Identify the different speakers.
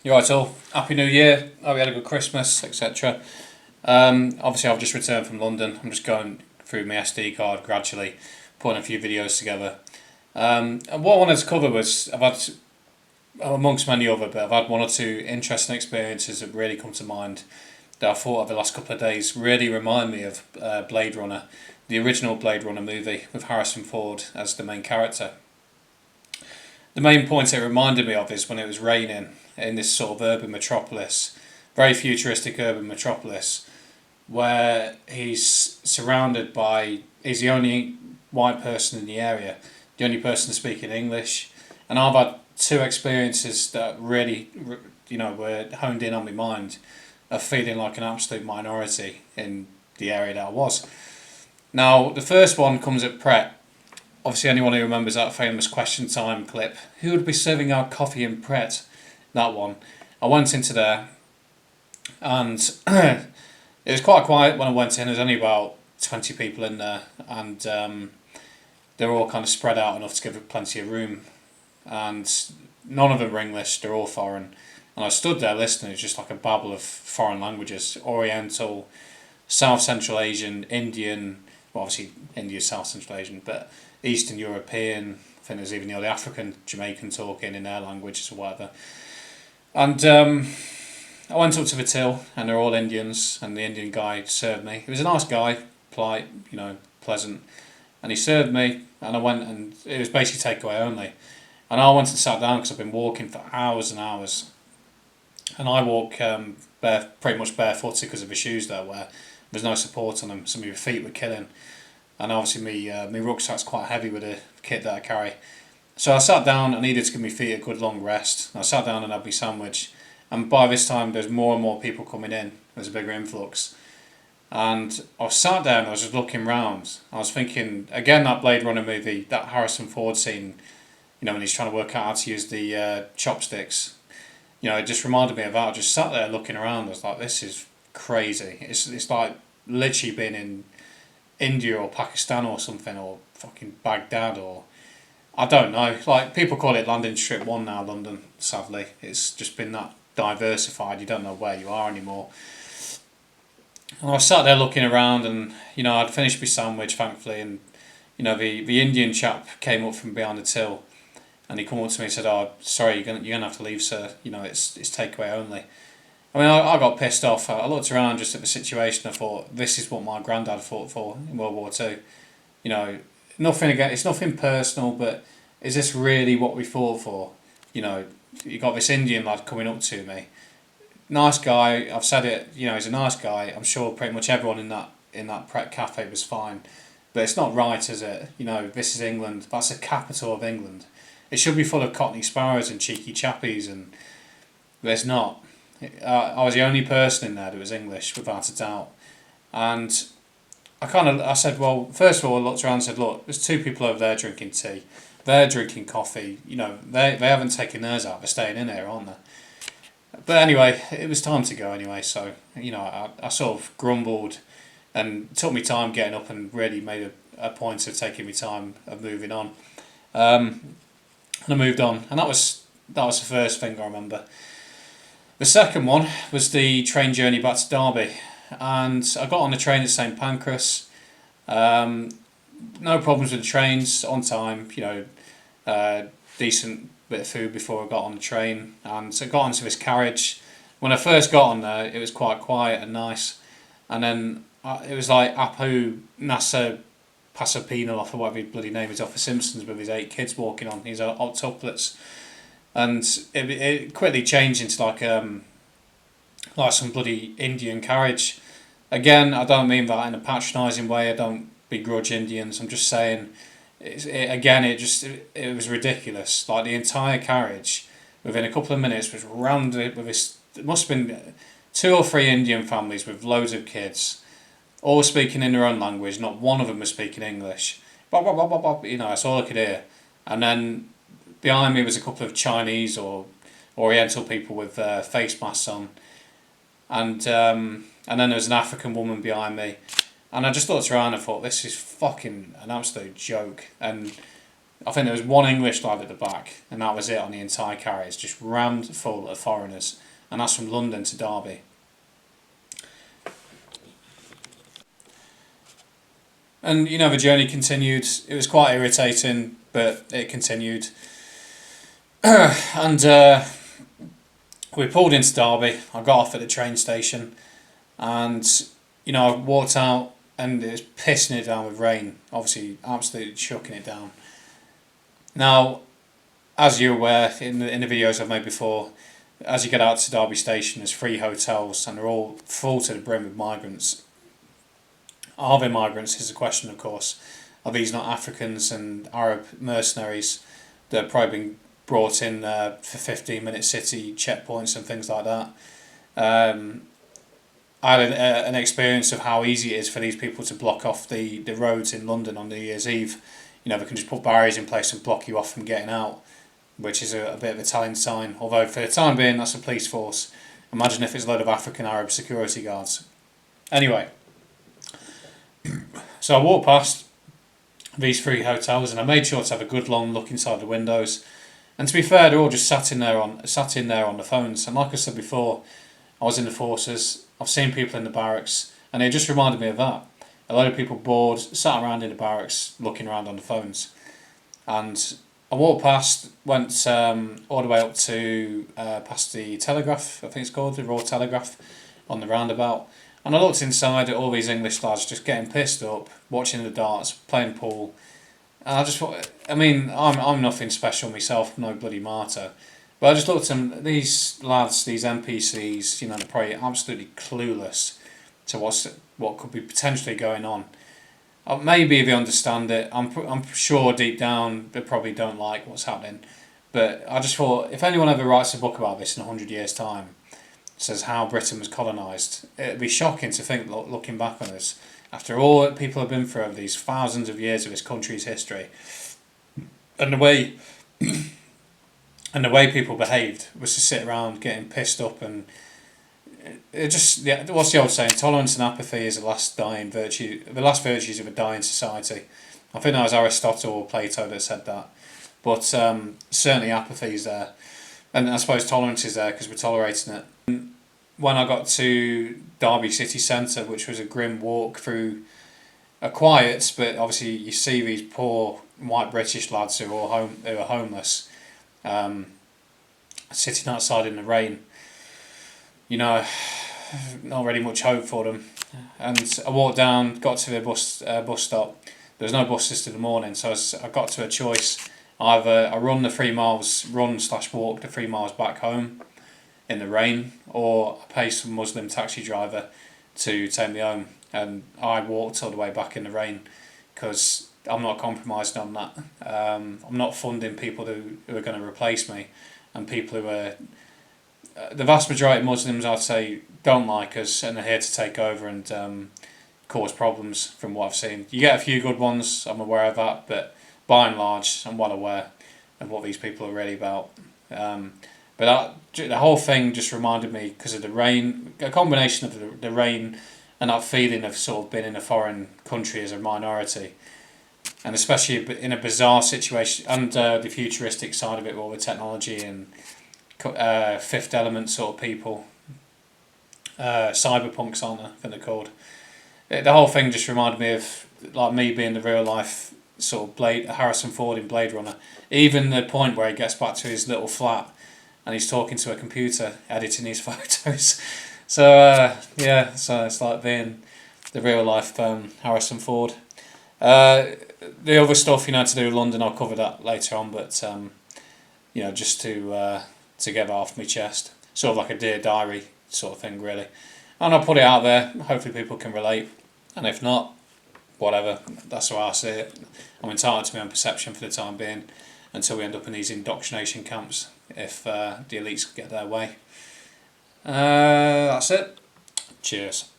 Speaker 1: You're right, all. Happy New Year. Hope you had a good Christmas, etc. Obviously, I've just returned from London. I'm just going through my SD card gradually, putting a few videos together. And what I wanted to cover was I've had, amongst many other, but I've had one or two interesting experiences that really come to mind that I thought of the last couple of days really remind me of Blade Runner, the original Blade Runner movie with Harrison Ford as the main character. The main point it reminded me of is when it was raining in this sort of urban metropolis, very futuristic urban metropolis, where he's surrounded by, he's the only white person in the area, the only person speaking English. And I've had two experiences that really, were honed in on my mind of feeling like an absolute minority in the area that I was. Now, the first one comes at Pret. Obviously, anyone who remembers that famous Question Time clip, who would be serving our coffee in Pret? That one. I went into there, and it was quite quiet when I went in. There's only about 20 people in there, and they were all kind of spread out enough to give plenty of room. And none of them were English, they're all foreign. And I stood there listening, it was just like a babble of foreign languages, Oriental, South Central Asian, Indian, well obviously India's South Central Asian, but Eastern European, I think there's even the old African, Jamaican talking in their languages or whatever. And I went up to the till, and they're all Indians, and the Indian guy served me. He was a nice guy, polite, pleasant. And he served me, and I went, and it was basically takeaway only. And I went and sat down because I've been walking for hours and hours. And I walk pretty much barefooted because of the shoes that I wear. There's no support on them, so my feet were killing. And obviously my rucksack's quite heavy with the kit that I carry. So I sat down, I needed to give my feet a good long rest. I sat down and had my sandwich. And by this time there's more and more people coming in. There's a bigger influx. And I was sat there and I was just looking round. I was thinking, again, that Blade Runner movie, that Harrison Ford scene, when he's trying to work out how to use the chopsticks. It just reminded me of that. I just sat there looking around. I was like, this is crazy. It's like literally being in India or Pakistan or something, or fucking Baghdad, or I don't know. Like, people call it landing strip one now, London, sadly. It's just been that diversified. You don't know where you are anymore. And I was sat there looking around, and I'd finished my sandwich, thankfully, and the Indian chap came up from behind the till. And he come up to me and said, "Oh, sorry, you're gonna have to leave, sir. It's takeaway only." I mean, I got pissed off. I looked around just at the situation. I thought, this is what my granddad fought for in World War Two. Nothing again. It's nothing personal, but is this really what we fought for? You got this Indian lad coming up to me. Nice guy. I've said it. He's a nice guy. I'm sure pretty much everyone in that Pret cafe was fine, but it's not right, is it? This is England. That's the capital of England. It should be full of Cockney sparrows and cheeky chappies, but it's not. I was the only person in there that was English, without a doubt. And I said, well, first of all, I looked around and said, look, there's two people over there drinking tea. They're drinking coffee. They haven't taken theirs out. They're staying in here, aren't they? But anyway, it was time to go anyway, so, I sort of grumbled and took my time getting up and really made a point of taking my time of moving on. And I moved on, and that was the first thing I remember. The second one was the train journey back to Derby, and I got on the train at St Pancras. No problems with the trains, on time. Decent bit of food before I got on the train, and so I got onto this carriage. When I first got on there, it was quite quiet and nice, and then it was like Apu Nasser Pasapino, or whatever his bloody name is, off The Simpsons, with his 8 kids walking on his octuplets, and it quickly changed into like some bloody Indian carriage. Again, I don't mean that in a patronising way. I don't begrudge Indians. I'm just saying, it was ridiculous. Like, the entire carriage, within a couple of minutes, was rammed with this. It must have been 2 or 3 Indian families with loads of kids, all speaking in their own language. Not one of them was speaking English. Bop, bop, bop, bop, bop, that's all I could hear. And then behind me was a couple of Chinese or Oriental people with face masks on. And then there was an African woman behind me. And I just looked around and thought, this is fucking an absolute joke. And I think there was one English lad at the back, and that was it on the entire carriage, just rammed full of foreigners, and that's from London to Derby. And the journey continued. It was quite irritating, but it continued. And we pulled into Derby. I got off at the train station, and I walked out, and it was pissing it down with rain. Obviously, absolutely chucking it down. Now, as you're aware, in the videos I've made before, as you get out to Derby Station, there's 3 hotels, and they're all full to the brim with migrants. Are they migrants is the question, of course. Are these not Africans and Arab mercenaries that are probably being brought in for 15-minute city checkpoints and things like that? I had an experience of how easy it is for these people to block off the roads in London on New Year's Eve. They can just put barriers in place and block you off from getting out, which is a bit of a telling sign. Although for the time being, that's a police force. Imagine if it's a load of African Arab security guards. Anyway, so I walked past these 3 hotels, and I made sure to have a good long look inside the windows. And to be fair, they're all just sat in there on the phones. And like I said before, I was in the forces. I've seen people in the barracks, and it just reminded me of that. A lot of people bored, sat around in the barracks, looking around on the phones. And I walked past, went all the way up to past the Telegraph, I think it's called, the Royal Telegraph, on the roundabout. And I looked inside at all these English lads just getting pissed up, watching the darts, playing pool. And I just thought, I'm nothing special myself, no bloody martyr. But I just looked at them, these lads, these NPCs, they're probably absolutely clueless to what could be potentially going on. Maybe if they understand it, I'm sure deep down they probably don't like what's happening. But I just thought, if anyone ever writes a book about this in 100 years' time, says how Britain was colonised, it'd be shocking to think, looking back on this, after all that people have been through over these thousands of years of this country's history, and the way people behaved was to sit around getting pissed up, and it just, what's the old saying? Tolerance and apathy is the last virtues of a dying society. I think that was Aristotle or Plato that said that, but certainly apathy is there, and I suppose tolerance is there because we're tolerating it. When I got to Derby city centre, which was a grim walk through a quiet, but obviously you see these poor white British lads who are homeless, sitting outside in the rain. Not really much hope for them. And I walked down, got to the bus stop. There was no buses to the morning, so I got to a choice. Either I run/walk the 3 miles back home in the rain, or I pay some Muslim taxi driver to take me home. And I walked all the way back in the rain because I'm not compromising on that. I'm not funding people who are going to replace me, and people who are the vast majority of Muslims, I'd say, don't like us and are here to take over and cause problems. From what I've seen, you get a few good ones, I'm aware of that, but by and large, I'm well aware of what these people are really about. But the whole thing just reminded me, because of the rain, a combination of the rain and that feeling of sort of being in a foreign country as a minority, and especially in a bizarre situation, and the futuristic side of it, all the technology and Fifth Element sort of people, cyberpunks, aren't they? I think they're called. The whole thing just reminded me of like me being the real life sort of Harrison Ford in Bladerunner. Even the point where he gets back to his little flat and he's talking to a computer, editing his photos. So so it's like being the real life Harrison Ford. The other stuff to do with London, I'll cover that later on. But just to get that off my chest, sort of like a Dear Diary sort of thing, really. And I'll put it out there. Hopefully, people can relate. And if not, whatever. That's how I see it. I'm entitled to my own perception for the time being, until we end up in these indoctrination camps, if the elites get their way. That's it. Cheers.